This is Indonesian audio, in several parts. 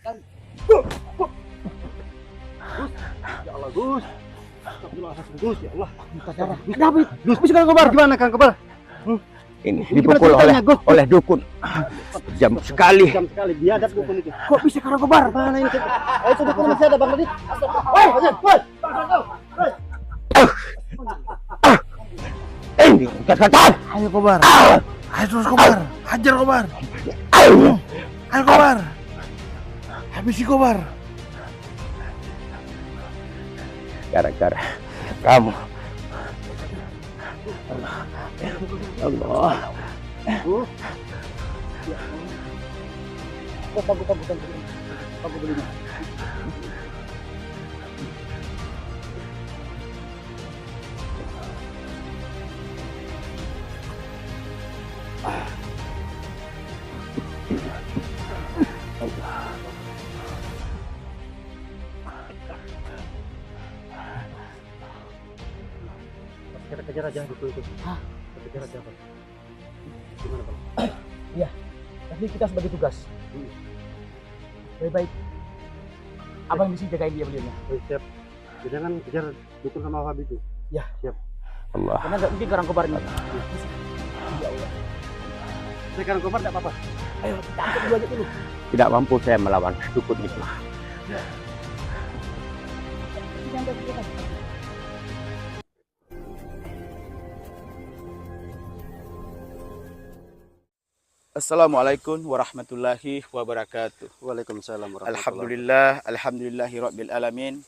Gus, ya Allah Gus. Astagfirullahaladzim Gus, ya Allah. David, Gus bisa Kang Kobar? Gimana Kang Kobar? Ini dipukul oleh dukun. Jam sekali. Jam sekali biadab dukun itu. Kok bisa Kang Kobar? Mana ini? Ayo itu dukun masih ada Bang Radit. Woi, woi. Ini kata. Ayo Kobar. Ayo terus Kobar. Hajar Kobar. Ayo Kobar. Habisi Kobar. Gara-gara kamu. Allah. Pagu belinya. Kita kejar aja dukun itu. Hah? Kita kejar aja Bang. Gimana Bang? Iya. Tapi kita sebagai tugas. Baik-baik. Abang mesti jagain dia beliaunya. Oh, siap. Jadi jangan kejar dukun sama Wahabi itu. Ya. Siap. Allah. Karena nggak mungkin Kang Kobar ini. Ya Allah. Sekarang Kobar enggak apa-apa. Ayo kita angkat dulu aja dulu. Tidak mampu saya melawan dukun itu. Kita angkat dulu kan. Assalamualaikum warahmatullahi wabarakatuh. Waalaikumsalam warahmatullahi Alhamdulillahirabbil alamin.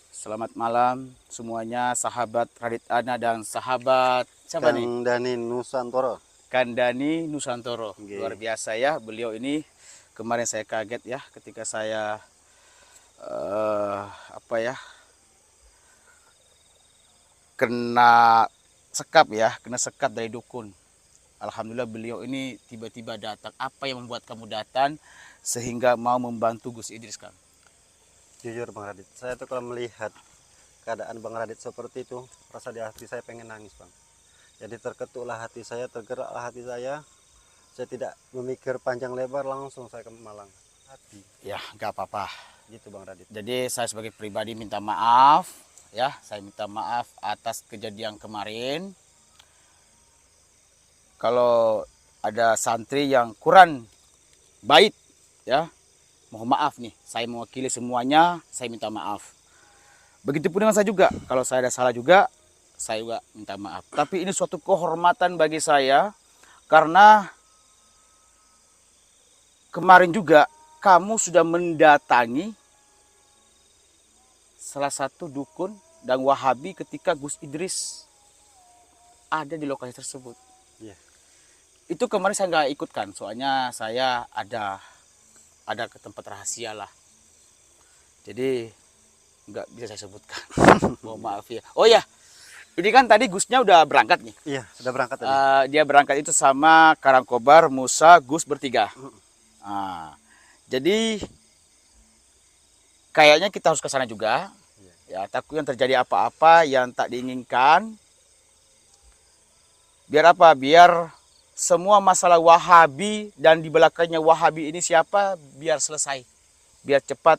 Selamat malam semuanya, sahabat Radit Ana dan sahabat siapa nih? Kandani Nusantoro. Kandani Nusantoro. Okay. Luar biasa ya, beliau ini kemarin saya kaget ya ketika saya kena sekap dari dukun. Alhamdulillah beliau ini tiba-tiba datang. Apa yang membuat kamu datang sehingga mau membantu Gus Idris, Kang? Jujur Bang Radit, saya tuh kalau melihat keadaan Bang Radit seperti itu, rasa di hati saya pengen nangis Bang. Jadi terketuklah hati saya, tergeraklah hati saya. Saya tidak memikir panjang lebar, langsung saya ke Malang. Hati. Ya, nggak apa-apa. Gitu Bang Radit. Jadi saya sebagai pribadi minta maaf, ya, saya minta maaf atas kejadian kemarin. Kalau ada santri yang kurang baik, ya, mohon maaf nih. Saya mewakili semuanya, saya minta maaf. Begitupun dengan saya juga. Kalau saya ada salah juga, saya juga minta maaf. Tapi ini suatu kehormatan bagi saya karena kemarin juga kamu sudah mendatangi salah satu dukun dan Wahabi ketika Gus Idris ada di lokasi tersebut. Iya. Itu kemarin saya nggak ikutkan, soalnya saya ada ke tempat rahasia lah. Jadi nggak bisa saya sebutkan. Mohon maaf ya. Oh ya, ini kan tadi Gusnya udah berangkat nih. Iya, sudah berangkat tadi. Dia berangkat itu sama Karang Kobar, Musa, Gus bertiga. Jadi kayaknya kita harus ke sana juga. Ya, takutnya terjadi apa-apa yang tak diinginkan. Biar apa? Biar semua masalah Wahabi dan di belakangnya Wahabi ini siapa, biar selesai. Biar cepat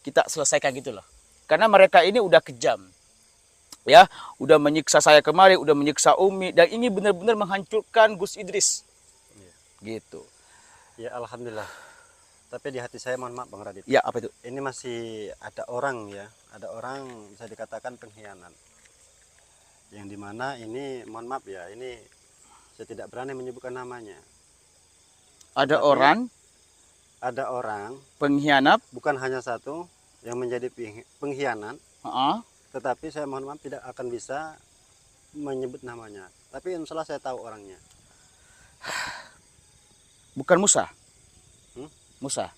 kita selesaikan gitu loh. Karena mereka ini udah kejam. Ya, udah menyiksa saya kemarin, udah menyiksa Umi, dan ini benar-benar menghancurkan Gus Idris. Gitu. Ya Alhamdulillah. Tapi di hati saya mohon maaf Bang Radit. Ya, apa itu? Ini masih ada orang ya, ada orang bisa dikatakan pengkhianat. Yang dimana ini mohon maaf ya, ini saya tidak berani menyebutkan namanya. Ada Tapi ada orang pengkhianat. bukan hanya satu yang menjadi pengkhianat, tetapi saya mohon maaf tidak akan bisa menyebut namanya. Tapi insya Allah saya tahu orangnya. Bukan Musa. Musa.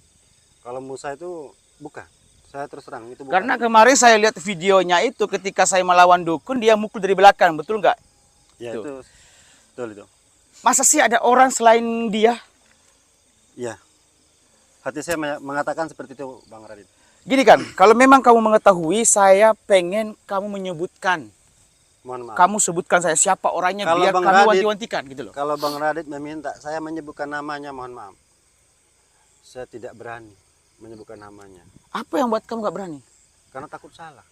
Kalau Musa itu bukan. Saya terus terang itu bukan. Karena kemarin saya lihat videonya itu ketika saya melawan dukun, dia mukul dari belakang, betul nggak? Ya itu betul itu. Masa sih ada orang selain dia? Ya. Hati saya mengatakan seperti itu Bang Radit. Gini kan, kalau memang kamu mengetahui, saya pengen kamu menyebutkan. Mohon maaf. Kamu sebutkan saya siapa orangnya, Kalau biar Bang kami Radit- wanti-wantikan gitu loh. Kalau Bang Radit meminta saya menyebutkan namanya, mohon maaf. Saya tidak berani. menyebutkan namanya. Apa yang buat kamu nggak berani? Karena takut salah.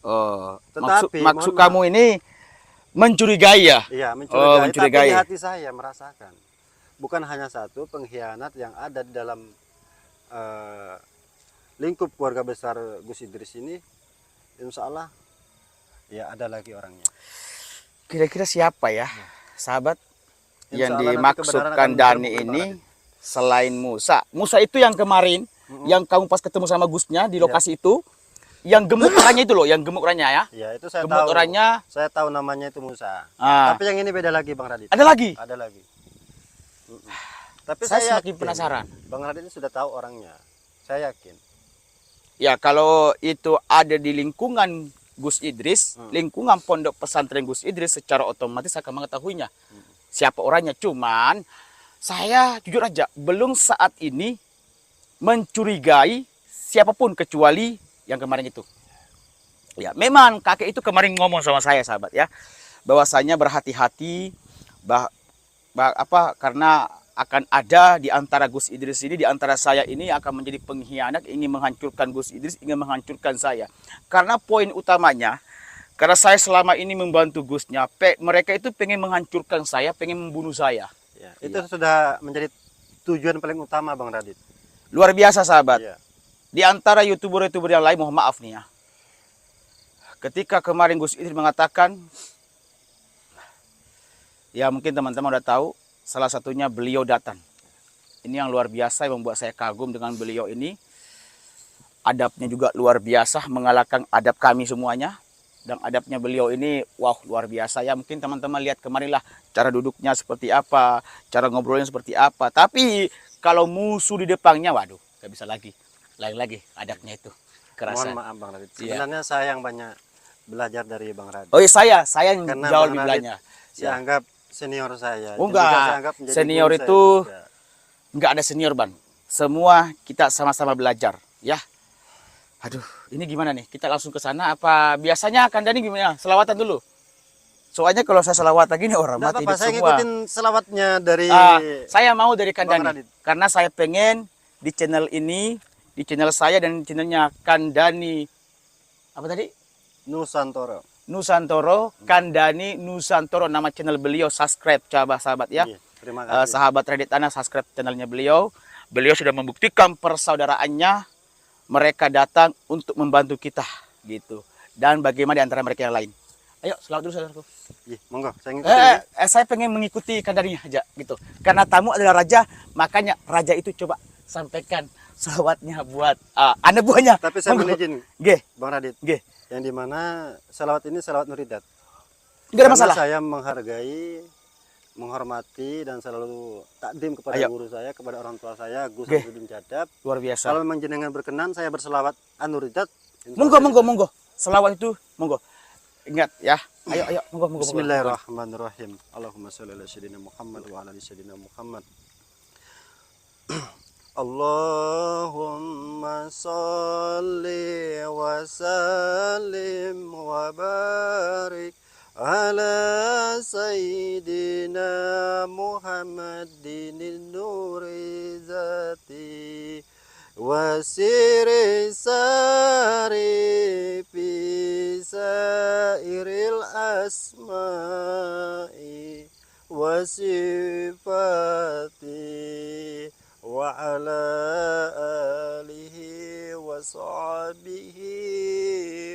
Oh, Tetapi, maksud mohon kamu ini mencurigai ya? Iya, mencurigai, mencurigai. tapi di hati saya merasakan. Bukan hanya satu pengkhianat yang ada di dalam lingkup keluarga besar Gus Idris ini, insya Allah ya ada lagi orangnya. Kira-kira siapa ya, sahabat, Insya yang Allah nanti dimaksudkan kebenaran akan Dani terbukti, ini Bang Radit. selain Musa? Musa itu yang kemarin, yang kamu pas ketemu sama Gusnya di lokasi itu, yang gemuk orangnya itu loh, yang gemuk orangnya ya? Ya itu saya Gemuk tahu. orangnya. Saya tahu namanya itu Musa. Ah. Tapi yang ini beda lagi Bang Radit. Ada lagi? Ada lagi. Tapi Saya saya semakin yakin penasaran. Bang Radit ini sudah tahu orangnya. Saya yakin. Ya kalau itu ada di lingkungan Gus Idris, lingkungan pondok pesantren Gus Idris, secara otomatis akan mengetahuinya siapa orangnya. Cuman saya jujur aja belum saat ini mencurigai siapapun kecuali yang kemarin itu. Ya, memang kakek itu kemarin ngomong sama saya, sahabat ya, bahwasanya berhati-hati, karena akan ada di antara Gus Idris ini, di antara saya ini akan menjadi pengkhianat, ingin menghancurkan Gus Idris, ingin menghancurkan saya. Karena poin utamanya, karena saya selama ini membantu Gusnya, mereka itu pengen menghancurkan saya, pengen membunuh saya. Ya, itu sudah menjadi tujuan paling utama Bang Radit. Luar biasa, sahabat. Iya. Di antara YouTuber-YouTuber yang lain, mohon maaf nih ya, ketika kemarin Gus Idris mengatakan, ya mungkin teman-teman udah tahu, salah satunya beliau datang. Ini yang luar biasa, yang membuat saya kagum dengan beliau ini. Adabnya juga luar biasa, mengalahkan adab kami semuanya. Dan adabnya beliau ini, wow, luar biasa ya. Mungkin teman-teman lihat kemarin lah, cara duduknya seperti apa, cara ngobrolnya seperti apa. Tapi kalau musuh di depannya, waduh, gak bisa lagi. Lagi-lagi adabnya itu, kerasa. Mohon maaf Bang Radit. Iya. Sebenarnya saya yang banyak belajar dari Bang Radit. Oh iya, saya yang Karena jauh Bang lebih Radit banyak. Saya anggap senior saya. Oh, Juga enggak. saya anggap menjadi Senior guru saya itu juga. nggak ada senior, Ban. Semua kita sama-sama belajar, ya. Aduh, ini gimana nih? Kita langsung ke sana apa biasanya Kandani gimana? Selawatan dulu. Soalnya kalau saya selawatan gini orang Nggak mati apa-apa, hidup saya semua. ngikutin selawatnya dari Saya mau dari Bang Kandani Radit. karena saya pengen di channel ini, di channel saya dan channelnya Kandani apa tadi? Nusantoro. Nusantoro, Kandani Nusantoro, nama channel beliau, subscribe sahabat ya. Iya, terima kasih. Sahabat Radit Tanah, subscribe channelnya beliau. Beliau sudah membuktikan persaudaraannya, mereka datang untuk membantu kita gitu. Dan bagaimana di antara mereka yang lain. Ayo, selamat dulu saudaraku. Iya, monggo, saya ngikutin ya. Saya pengen mengikuti Kandaninya aja gitu. Karena tamu adalah raja, makanya raja itu coba sampaikan selawatnya buat anak buahnya. Tapi saya Monggo. izin, Nggih, Bang Radit. nggih. Yang dimana selawat ini selawat Nuridat. Enggak ada Karena masalah. saya menghargai, menghormati dan selalu takdim kepada Ayo. guru saya, kepada orang tua saya, Gus Oke. Abdul Jadab. Luar biasa. Kalau memang jenengan berkenan, saya berselawat Nuridat. Monggo. Selawat itu monggo. Ingat ya. Ayo, monggo. Bismillahirrahmanirrahim. Allahumma sholli ala sayyidina Muhammad wa ala ali sayyidina Muhammad. Allahumma sholli wa sallim wa barik ala sayyidina Muhammadin nuri zati wa siri sari fi sairil asma'i wa sifati wa ala alihi wa sahbihi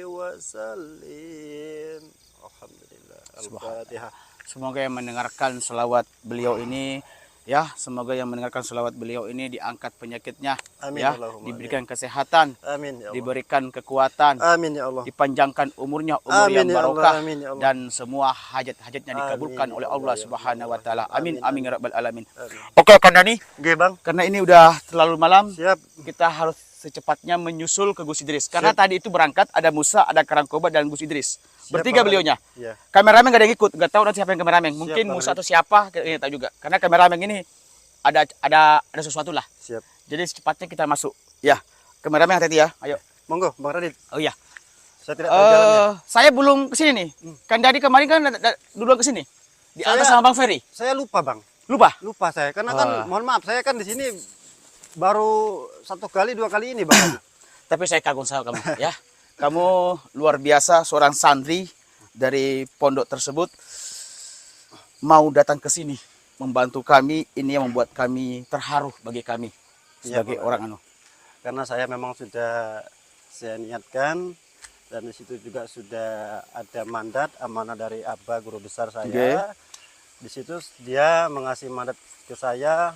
wa sallim. Alhamdulillah. Al-Fatihah. Semoga yang mendengarkan selawat beliau ini ya, semoga yang mendengarkan selawat beliau ini diangkat penyakitnya, Amin, ya, Allahumma diberikan kesehatan, Amin ya Allah. diberikan kekuatan, Amin ya Allah. dipanjangkan umurnya, umur Amin yang ya Allah, barokah, amin ya Allah. dan semua hajat-hajatnya dikabulkan Amin oleh ya Allah Allah, ya Subhanahu wa Allah. taala. Amin, Amin, amin ya rabbal alamin. Amin. Oke, Kandani, Oke, Bang. karena ini udah terlalu malam, Siap. kita harus secepatnya menyusul ke Gus Idris. Karena tadi itu berangkat ada Musa, ada Karangkobar dan Gus Idris. Bertiga Bang. beliaunya. Iya. Kameramen gak ada yang ikut, nggak tahu nanti siapa yang kameramen. Mungkin Bang. Musa atau siapa, kita nggak tahu juga. Karena kameramen ini ada sesuatu lah. Siap. Jadi secepatnya kita masuk. Ya, kameramen hati-hati ya. Ayo. Monggo, Bang Radit. Oh iya. Saya tidak tahu jalannya. Saya belum kesini nih. Kan dari kemarin kan duluan kesini. Di atas Saya- sama Bang Ferry. Saya lupa, Bang. Lupa. Lupa saya. Karena kan mohon maaf, saya kan di sini baru 1 kali 2 kali ini Bang. Tapi saya kagum sama kamu ya. Kamu luar biasa, seorang santri dari pondok tersebut mau datang ke sini membantu kami. Ini yang membuat kami terharu bagi kami sebagai Bang. orang anu. Karena saya memang sudah saya niatkan, dan di situ juga sudah ada mandat amanah dari Abah guru besar saya. Oke. Di situ dia mengasih mandat ke saya,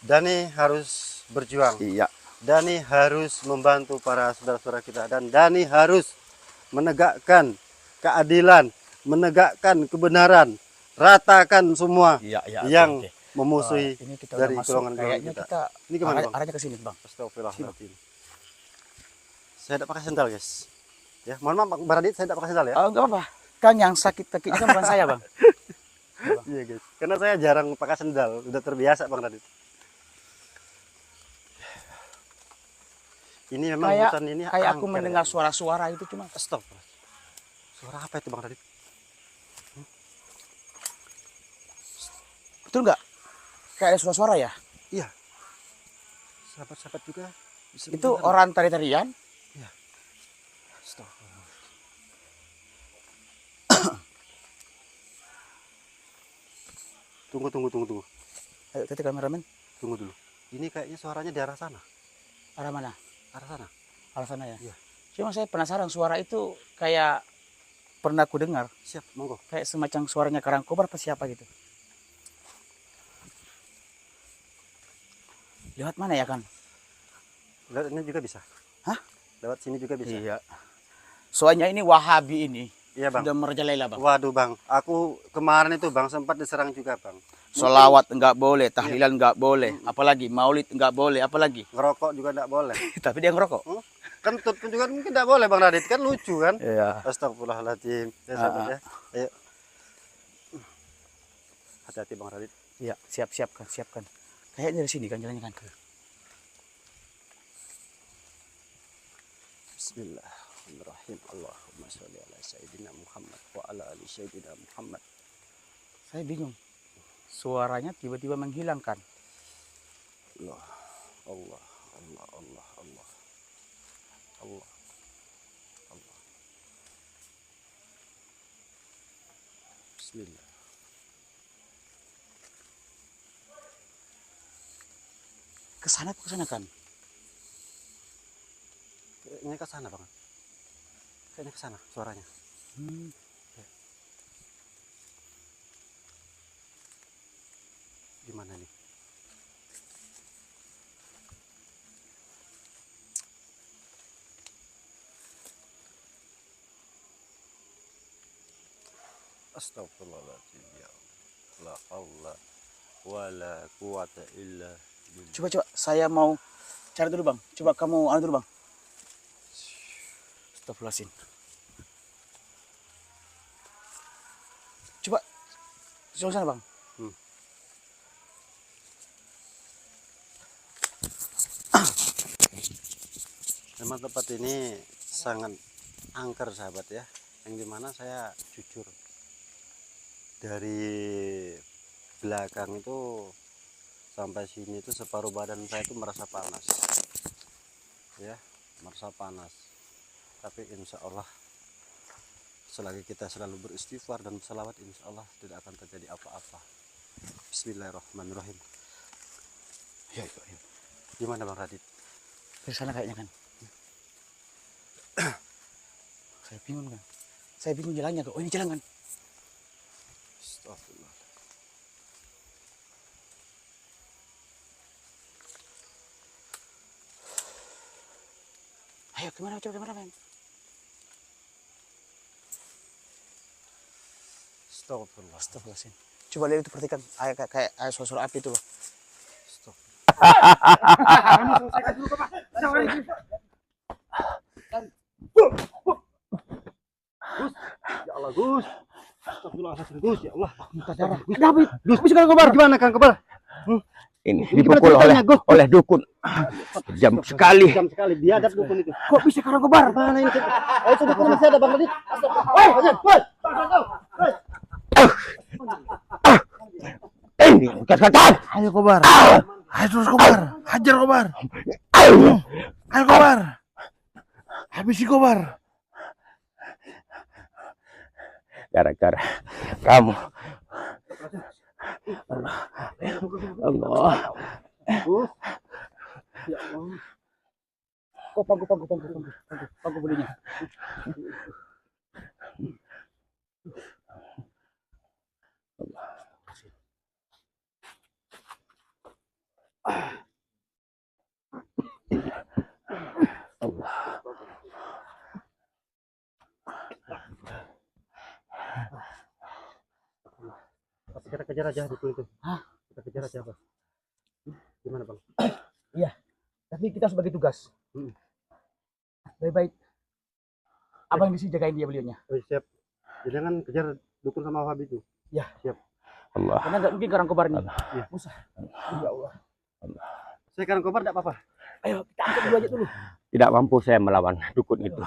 Dani harus berjuang. Iya. Dani harus membantu para saudara-saudara kita, dan Dani harus menegakkan keadilan, menegakkan kebenaran, ratakan semua Iya, iya. yang oke. memusuhi Ini kita dari udah masuk, golongan-golongan kayaknya kita. kita Ini kemana, Bang? arahnya ke sini, Bang. Astagfirullahaladzim. Saya tidak pakai sendal, guys. Ya, mohon maaf Bang Radit, saya tidak pakai sendal ya. Oh, enggak apa-apa. Kan yang sakit kakinya kan bukan saya, Bang. Iya, guys. Karena saya jarang pakai sendal, udah terbiasa Bang Radit. Ini memang Kayak hutan ini kayak aku angker, mendengar ya. suara-suara itu cuma Astagfirullah. Suara apa itu Bang Radit? betul nggak? Kayak ada suara-suara ya? Iya. Sahabat-sahabat juga bisa Itu mendengar. orang tari-tarian. Astagfirullah. Tunggu. Ayo, tadi kameramen. Tunggu dulu. Ini kayaknya suaranya di arah sana. Arah mana? Arah sana. Arah sana ya? Iya. Cuma saya penasaran suara itu kayak pernah aku dengar. Siap, monggo. Kayak semacam suaranya Karangkobar apa siapa gitu. Lewat mana ya kan? Lewat ini juga bisa. Hah? Lewat sini juga bisa. Iya. Soalnya ini Wahabi ini Iya, Bang. sudah merajalela, Bang. Waduh, Bang. Aku kemarin itu, Bang, sempat diserang juga, Bang. Solawat enggak boleh, tahlilan enggak boleh, apalagi maulid enggak boleh, apalagi. Ngerokok juga enggak boleh. Tapi dia ngerokok. Kentut pun juga mungkin enggak boleh, Bang Radit. Kan lucu kan? Iya. Astagfirullahaladzim. Ya, sahabat ya. Ayo. Hati-hati, Bang Radit. Iya, siapkan. Kayaknya dari sini kan jalannya kan. Bismillahirrahmanirrahim. Allahumma sholli ala sayyidina Muhammad wa ala ali sayyidina Muhammad. Saya bingung. Suaranya tiba-tiba menghilangkan. Allah, Allah, Allah, Allah, Allah, Allah, Allah. Bismillah. Kesana kan? Kayaknya ke sana, Bang. Kayaknya ke sana suaranya. Gimana nih? Astagfirullahaladzim, ya Allah. La haula wala quwata illa billah. Coba saya mau cari dulu, Bang. Coba kamu anu dulu, Bang. Astagfirullahaladzim. Coba sana, Bang. Memang tempat ini sangat angker, sahabat ya. Yang dimana saya jujur, dari belakang itu sampai sini itu separuh badan saya itu merasa panas, ya, merasa panas. Tapi insya Allah selagi kita selalu beristighfar dan selawat, insya Allah tidak akan terjadi apa-apa. Bismillahirrahmanirrahim. Ya. Gimana Bang Radit? Dari sana kayaknya kan. Saya bingung jalannya kok. Oh, ini jalan kan? Astagfirullah. Ayo, coba kemana, men? Astagfirullahaladzim. Coba lihat itu, perhatikan. Kayak suara api itu loh. Ya Allah, Gus. Astagfirullahaladzim, Gus. Ya Allah. Gus, bisa Kang Kobar? Gimana Kang Kobar? Ini gimana dipukul ceritanya, Gus? oleh dukun. Jam sekali. Jam sekali biadab dukun itu. Kok bisa Kang Kobar? Mana ini? Ayo itu dukun masih ada Bang Radit. Astagfirullah. Ini gas kacang. Ayo Kobar. Ayo terus Kobar, hajar Kobar. Ayo Kobar, habisi Kobar. Gara-gara kamu. Allah. Kok pangku belinya. Kita kejar aja dukun itu. Hah? Kita kejar aja, Bang. Gimana, Bang? Iya, tapi kita sebagai tugas. Hmm. Baik-baik. Abang bisa jagain dia beliaunya. Oh, siap. Jangan kejar dukun sama Wahabi itu. Ya. Siap. Allah. Karena nggak mungkin Karangkobar ini. Iya. Musa. Ya Allah. Saya Karangkobar enggak apa-apa. Ayo kita angkat dulu aja dulu. Tidak mampu saya melawan dukun itu.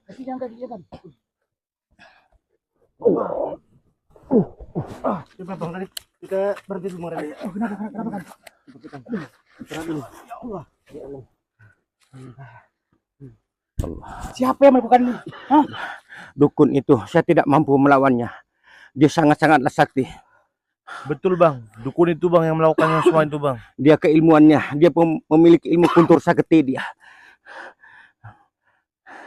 Tapi jangan. Coba Bang Radit, kita berhenti dulu, Bang Radit. Kenapa kan? Istirahat dulu. Ya Allah. Ya Allah. Siapa yang melakukan ini? Hah? Dukun itu saya tidak mampu melawannya. Dia sangat-sangatlah sakti. Betul Bang, dukun itu Bang yang melakukannya semua itu Bang. Dia keilmuannya, dia memiliki ilmu kuntur sakti dia.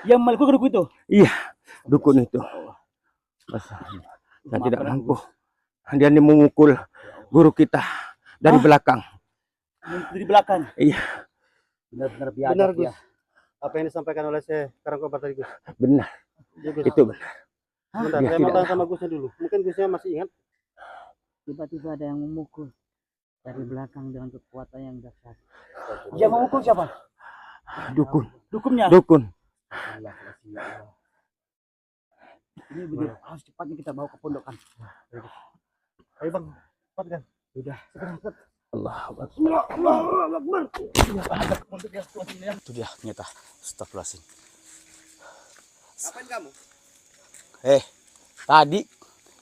Yang melakukan dukun itu? Iya, dukun itu. Saya tidak mampu. Dia memukul guru kita dari belakang. Dari belakang. Iya, Benar-benar Benar, biadab Gus. ya. Apa yang disampaikan oleh saya Karangkobar tadi, Gus? benar. Ya, Gus. Itu benar. Sebentar, Dia saya mau tidak- tanya sama Gusnya dulu. Mungkin Gusnya masih ingat. Tiba-tiba ada yang memukul dari belakang dengan kekuatan yang dahsyat. Yang memukul siapa? Dukun, Dukunnya. dukun. Ini begitu. Harus cepatnya kita bawa ke pondokan. Ayo Bang, cepat kan. Sudah. Sekarang cepat. Allah. Itu dia ternyata. Astagfirullahaladzim. Ngapain kamu? Tadi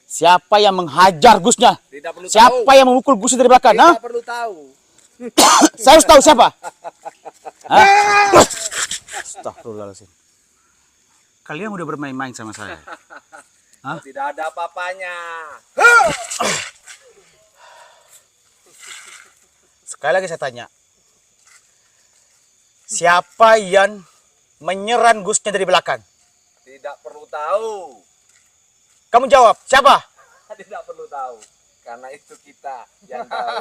siapa yang menghajar Gusnya? Tidak perlu Siapa tahu. yang memukul Gusnya dari belakang? Tidak Hah? perlu tahu. Saya harus tahu siapa? Hah? Astagfirullahaladzim. Kalian udah bermain-main sama saya. Hah? Tidak ada apa-apanya. Sekali lagi saya tanya. Siapa yang menyerang Gusnya dari belakang? Tidak perlu tahu. Kamu jawab, siapa? Tidak perlu tahu. Karena itu kita yang tahu.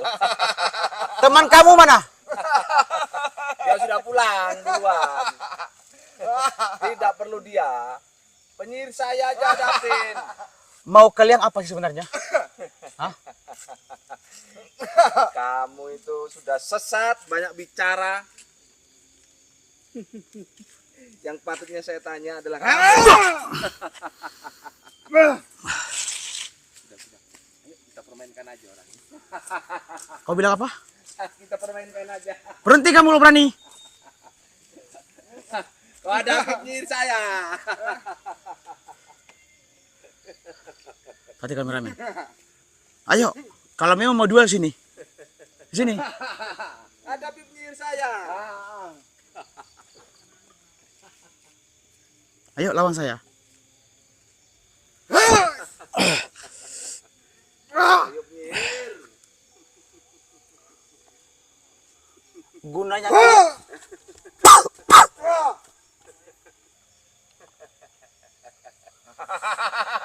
Teman kamu mana? Dia sudah pulang duluan. Tidak perlu dia. Penyihir saya aja hadapin. Mau kalian apa sih sebenarnya? Kamu itu sudah sesat, banyak bicara. Yang patutnya saya tanya adalah kamu. Sudah. Ayo kita permainkan aja orang ini. Kau bilang apa? Kita permainkan aja. Berhenti kamu lo berani. Kau ada penyihir saya. Hati kameramen. Ayo, kalau memang mau duel sini. Sini. Ada penyihir saya. Ayo lawan saya. Ayo penyihir. Gunanya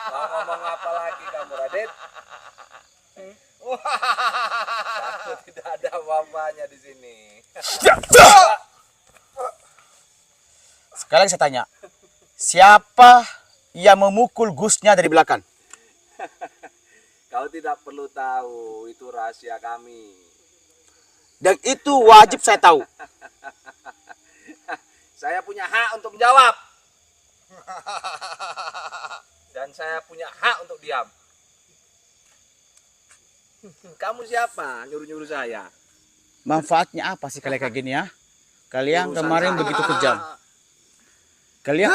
Mau ngomong apa lagi kamu, Radit? Aku tidak ada apa-apanya di sini. Sekali lagi saya tanya. Siapa yang memukul Gusnya dari belakang? Kau tidak perlu tahu, itu rahasia kami. Dan itu wajib saya tahu. Saya punya hak untuk menjawab. Dan saya punya hak untuk diam. Kamu siapa? Nyuruh-nyuruh saya. Manfaatnya apa sih kalian kayak gini ya? Kalian Urusan kemarin saya. begitu kejam. Kalian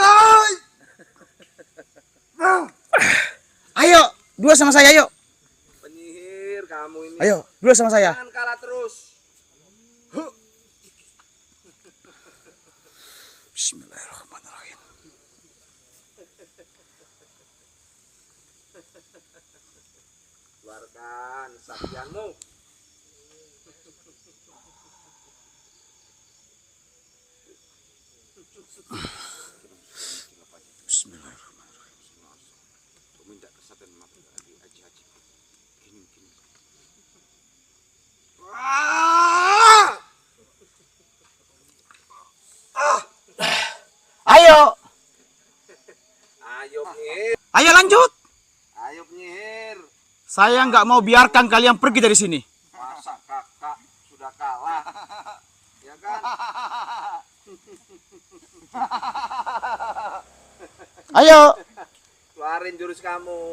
Ayo, dua sama saya yuk. Penyihir, kamu ini. Ayo, dulu sama saya. Jangan kalah terus. Bismillahirrahmanirrahim. Keluarkan kesaktianmu. Ayo, Ayo penyihir. ayo lanjut. Ayo penyihir. Saya nggak mau biarkan kalian pergi dari sini. Masa kakak sudah kalah? Ya kan? Ayo. Keluarin jurus kamu.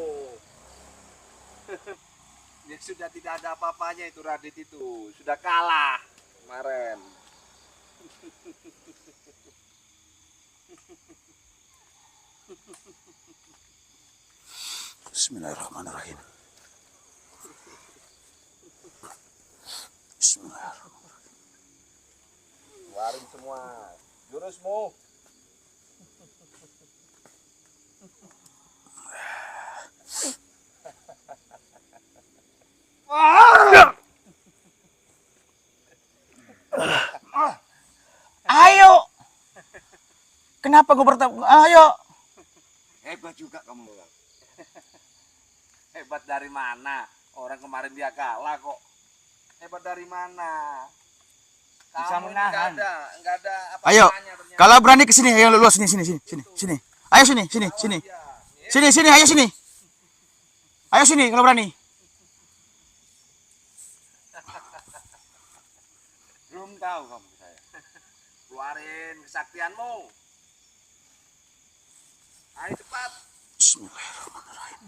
Ya sudah tidak ada apa-apanya itu Radit itu. Sudah kalah kemarin. Bismillahirrahmanirrahim. Bismillahirrahmanirrahim. Keluarin semua jurusmu. Ayo. Kenapa gue bertemu? Ayo. Hebat juga kamu. Hebat dari mana? Orang kemarin dia kalah kok. Hebat dari mana? Bisa Kamu menahan. Enggak ada Ayo. apa-apanya ternyata. Kalau berani ke sini, ayo luas sini. Ayo sini. Sini, ayo sini. Ayo sini kalau berani. Belum tahu kamu saya. Keluarin kesaktianmu. Ayo cepat. Bismillahirrahmanirrahim.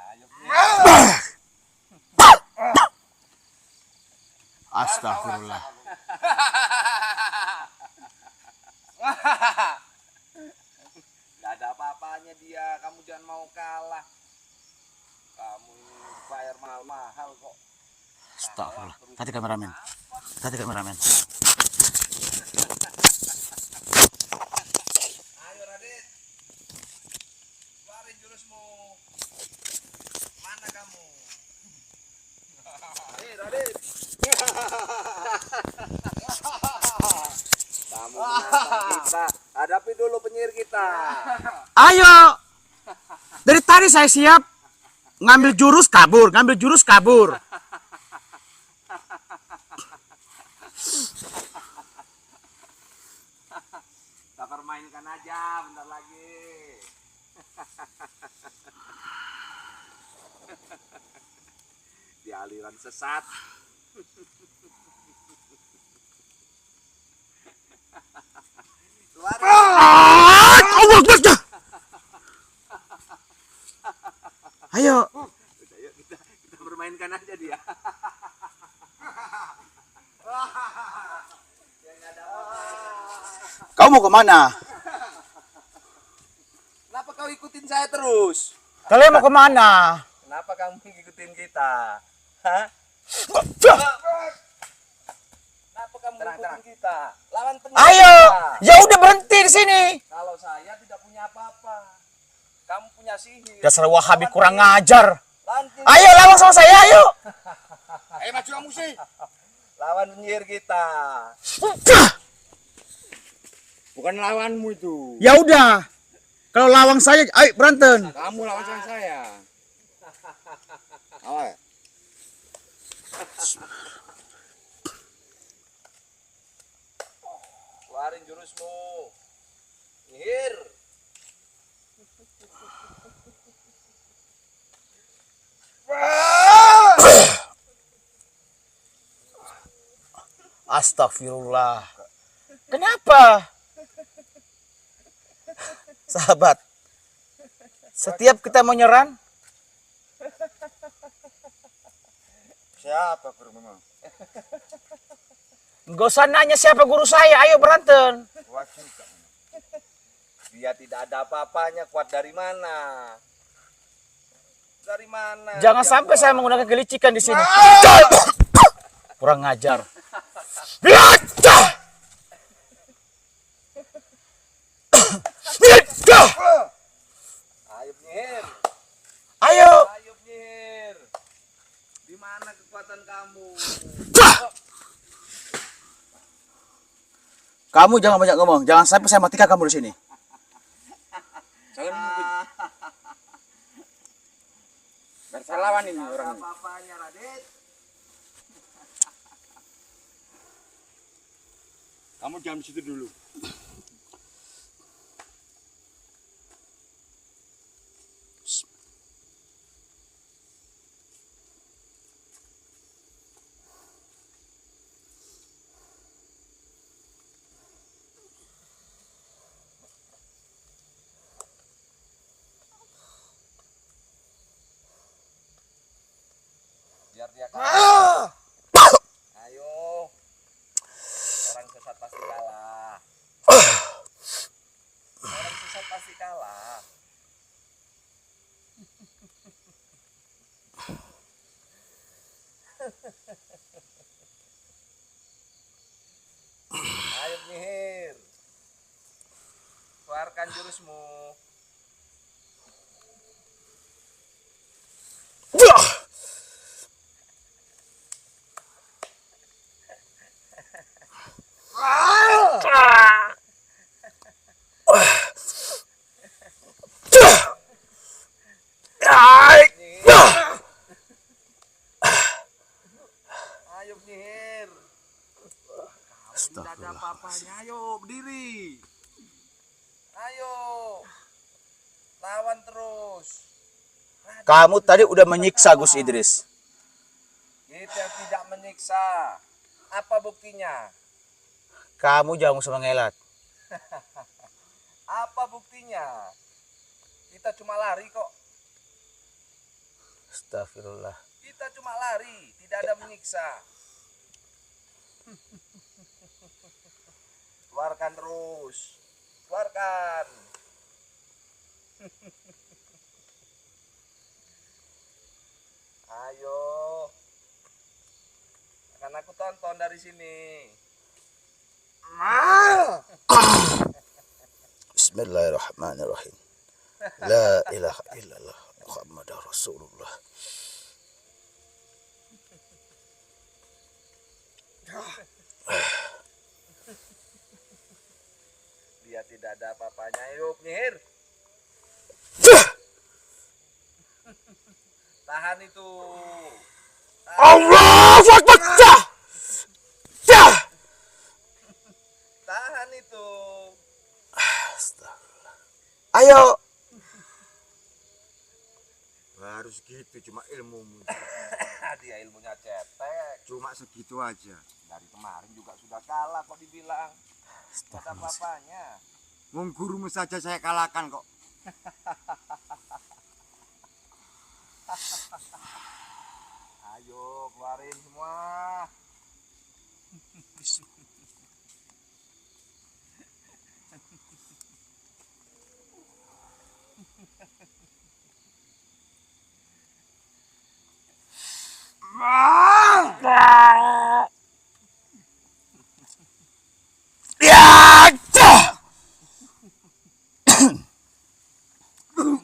Ayo. Astagfirullah. Gak ada apa-apanya dia. Kamu jangan mau kalah. Kamu ini bayar mahal-mahal kok. Astagfirullah. Tadi kameramen. Ayo Radit. Keluarin jurusmu. Mana kamu? Radit. Kamu menantang kita. Hadapi dulu penyihir kita. Ayo. Dari tadi saya siap. Ngambil jurus kabur. Kita permainkan aja bentar lagi. Di aliran sesat. Keluar. Allah Akbar. Ayo. Udah, yuk kita permainkan aja dia. Kau mau kemana? Kenapa kau ikutin saya terus? Kalian mau kemana? Kenapa kamu ngikutin kita? Hah? Kenapa kamu ngikutin kita? Lawan penyihir. Ayo. kita. Ya udah berhenti di sini. Kalau saya tidak punya apa-apa. Kamu punya sihir. Dasar Wahabi kurang ngajar. Lawan penyihir. Ayo lawan sama saya, ayo. Ayo maju kamu sih. Lawan penyihir kita. Bukan lawanmu itu. Ya udah. Kalau lawan saya, ayo berantem. Kamu lawan sama saya. Awas. Keluarin jurusmu. Penyihir. Astagfirullah. Kenapa? Sahabat, setiap kita mau nyerang, Siapa guru memang? nggak usah nanya siapa guru saya, ayo berantem. Wajib. Dia tidak ada apa-apanya, kuat dari mana? Dari mana? Jangan dia sampai kuat? saya menggunakan kelicikan di sini. Kurang ngajar. Ayub Nyihir. Ayo. Ayub Nyihir. Di mana kekuatan kamu? Kamu jangan banyak ngomong. Jangan sampai saya matikan kamu di sini. Jangan. Dan saya lawan ini orang ini. Apa-apanya, Radit. Kamu diam di situ dulu. Biar dia kalah. Ayo. Orang sesat pasti kalah. Orang sesat pasti kalah. Ayo Nyihir. Keluarkan jurusmu. Ayo Nyihir. Kamu tidak ada apa-apanya. Ayo berdiri. Ayo. Lawan terus. Kamu tadi udah menyiksa Gus Idris. Kita tidak menyiksa. Apa buktinya? Kamu jangan usah mengelat. Apa buktinya? Kita cuma lari kok. Astagfirullah. Kita cuma lari, tidak ada menyiksa. Keluarkan terus. Keluarkan. Ayo. Akan aku tonton dari sini. Bismillahirrahmanirrahim. La ilaha illallah Muhammadur Rasulullah. Dia tidak ada apa-apanya. Ayo Nyihir. Tahan itu. Allahu Akbar. Tahan itu. Ayo. Harus gitu, cuma ilmumu. Dia ilmunya cetek. Cuma segitu aja. Dari kemarin juga sudah kalah kok dibilang. Ada apa-apanya. Wong gurumu saja saya kalahkan kok. Ayo keluarin semua.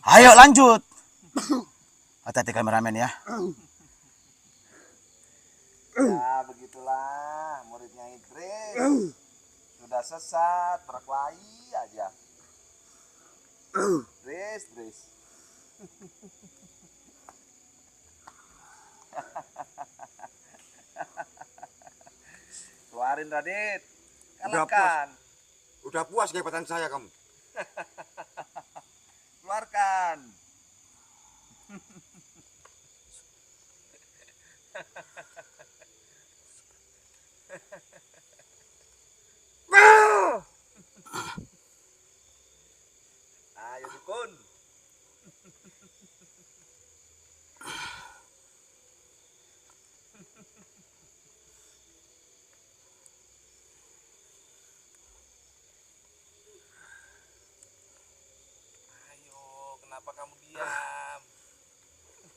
Ayo lanjut. Hati-hati kameramen ya. Ya begitulah muridnya Idris. Sudah sesat, berkelahi aja. Idris. Keluarin Radit. Udah Kalahkan. Udah puas kehebatan saya kamu. Keluarkan. Ayo dukun.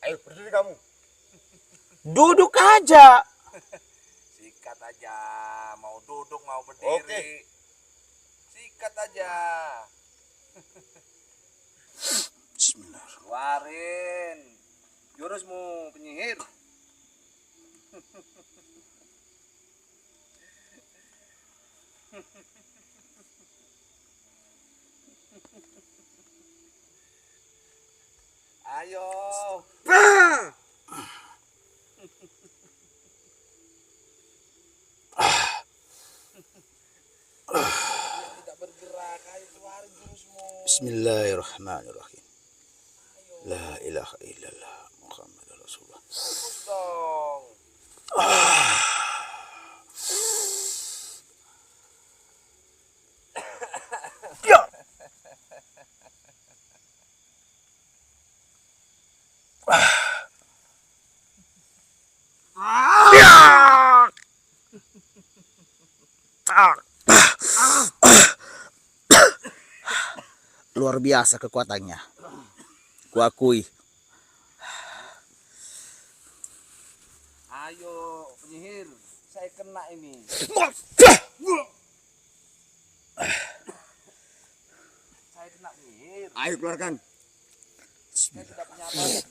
Ayo berdiri kamu. Duduk aja. Sikat aja. Mau duduk mau berdiri. Oke. Sikat aja. Bismillah. Keluarin jurusmu penyihir. Ayo. Tidak bergerak. Ayo keluarin jurusmu. Bismillahirrahmanirrahim. La ilaha illallah Muhammad Rasulullah. Terus dong. Luar biasa kekuatannya. Kuakui. Ayo penyihir, saya kena ini. Saya kena penyihir. Ayo keluarkan. Saya tidak punya apa.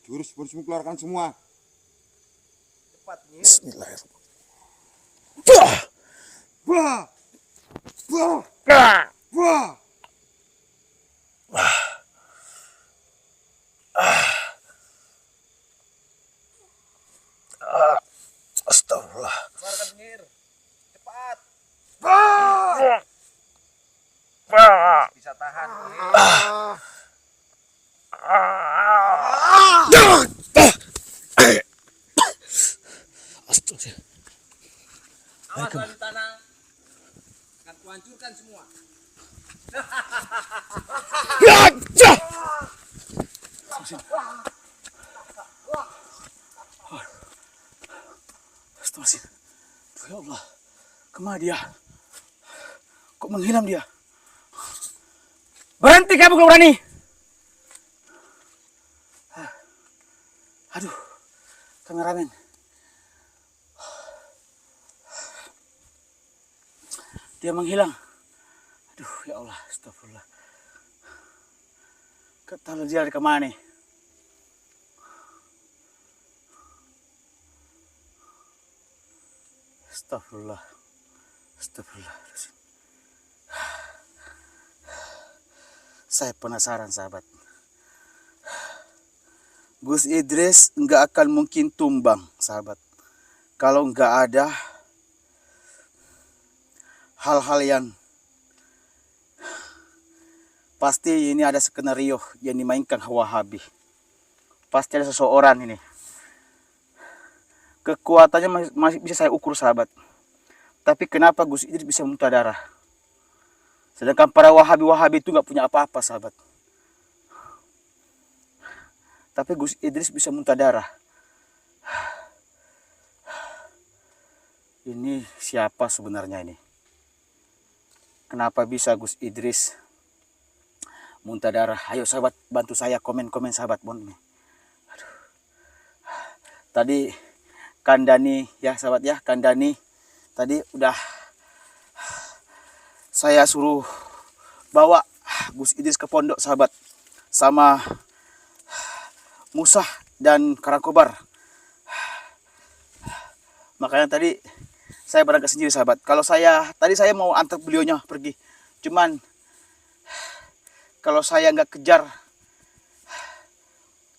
Jurus-jurusmu keluarkan semua. Cepat penyihir. Bismillahirrahmanirrahim. Wah! Wah! Wah! Astagfirullah. Keluarkan penyihir. Cepat. Bisa tahan penyihir. Astagfirullah. Awas kalau di tanah. Akan kuhancurkan semua. Astagfirullah. Ya Allah. Kemana dia? Kok menghilang dia? Berhenti kamu kalau berani. Aduh. Kameramen. Dia menghilang. Aduh, ya Allah, astagfirullah. Ketahuan dia dari kemana nih? Astagfirullah. Astagfirullah. Saya penasaran, sahabat. Gus Idris nggak akan mungkin tumbang, sahabat. Kalau nggak ada hal-hal yang pasti ini ada skenario yang dimainkan Wahabi. Pasti ada seseorang ini. Kekuatannya masih bisa saya ukur, sahabat. Tapi kenapa Gus Idris bisa muntah darah? Sedangkan para Wahabi-Wahabi itu nggak punya apa-apa, sahabat. Tapi Gus Idris bisa muntah darah. Ini siapa sebenarnya ini? Kenapa bisa Gus Idris muntah darah? Ayo sahabat, bantu saya komen-komen sahabat. Aduh. Tadi Kandani ya sahabat ya, Kandani tadi udah saya suruh bawa Gus Idris ke pondok sahabat, sama Musa dan Karangkobar. Makanya tadi saya berangkat sendiri sahabat. Kalau tadi saya mau antar beliaunya pergi, cuman kalau saya nggak kejar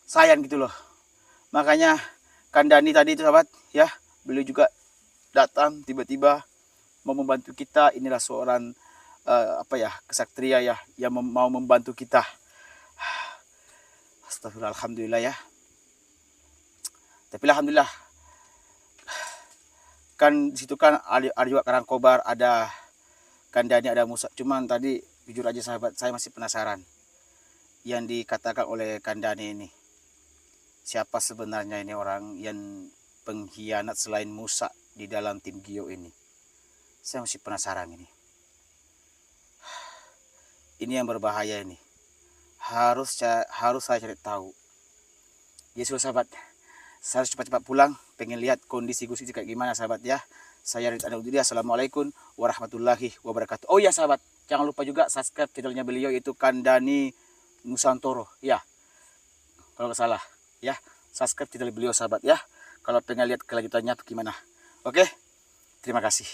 sayang gitu loh. Makanya Kandani tadi itu sahabat ya, beliau juga datang tiba-tiba mau membantu kita. Inilah seorang kesatria ya, yang mau membantu kita. Astagfirullah, alhamdulillah ya. Tapi alhamdulillah kan di situ kan ada juga Karangkobar, ada Kandani, ada Musa. Cuman tadi jujur aja sahabat, saya masih penasaran yang dikatakan oleh Kandani ini. Siapa sebenarnya ini orang yang pengkhianat selain Musa di dalam tim Gio ini? Saya masih penasaran ini. Ini yang berbahaya ini. Harus saya cari tahu. Ya sudah sahabat, saya harus cepat-cepat pulang. Pengen lihat kondisi Gus Iti kayak gimana sahabat ya. Saya Ridwan Anududi. Assalamualaikum warahmatullahi wabarakatuh. Oh ya sahabat, jangan lupa juga subscribe channelnya beliau, yaitu Kandani Nusantoro. Ya, kalau nggak salah. Ya, subscribe channel beliau sahabat ya. Kalau pengen lihat kelanjutannya bagaimana. Oke, terima kasih.